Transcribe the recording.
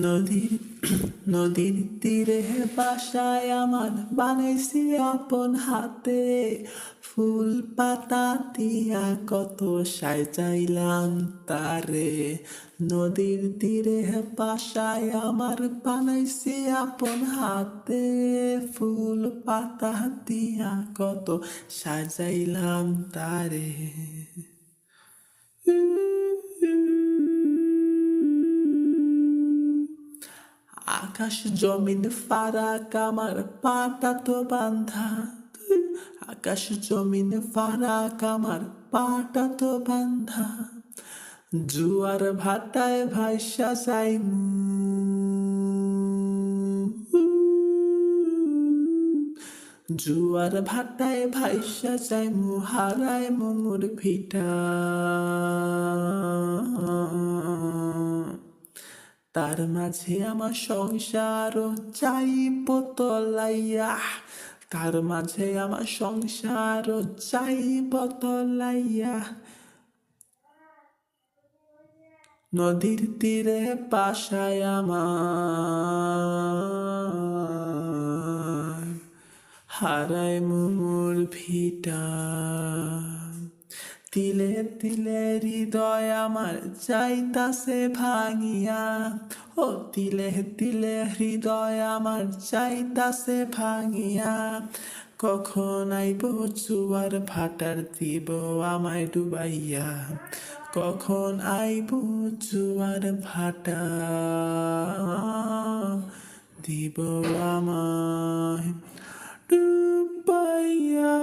নদীর নদীর তীরে বাসায় আমার বানাইছি আপন হাতে, ফুল পাতা দিয়া কত সাজাইলাম তারে। নদীর তীরে বাসায় আমার বানাইছি আপন হাতে, ফুল পাতা দিয়া কত সাজাইলাম তারে। আকাশ জমিন ফারাক আমার পাটা তো বান্ধা, আকাশ জমিন ফারাক আমার পাটা তো বান্ধা, জুয়ার ভাটায় ভাইসা যাইমু, জুয়ার ভাটায় ভাইসা যাইমু, হারায় মোর ভিটা। তার মাঝে আমার সংসার যাইব তলাইয়া, তার মাঝে আমার সংসার যাইব তলাইয়া। নদীর তীরে বাসায় আমার, হারায় মোর ভিটা। তিলে তিলে হৃদয় আমার যাইতাছে ভাঙিয়া, ও তিলে তিলে হৃদয় আমার যাইতাছে ভাঙিয়া। কখন আইব জুয়ার ভাটার দিব আমায় ডুবাইয়া, কখন আইব জুয়ার ভাটা দিব আমায় ডুবাইয়া।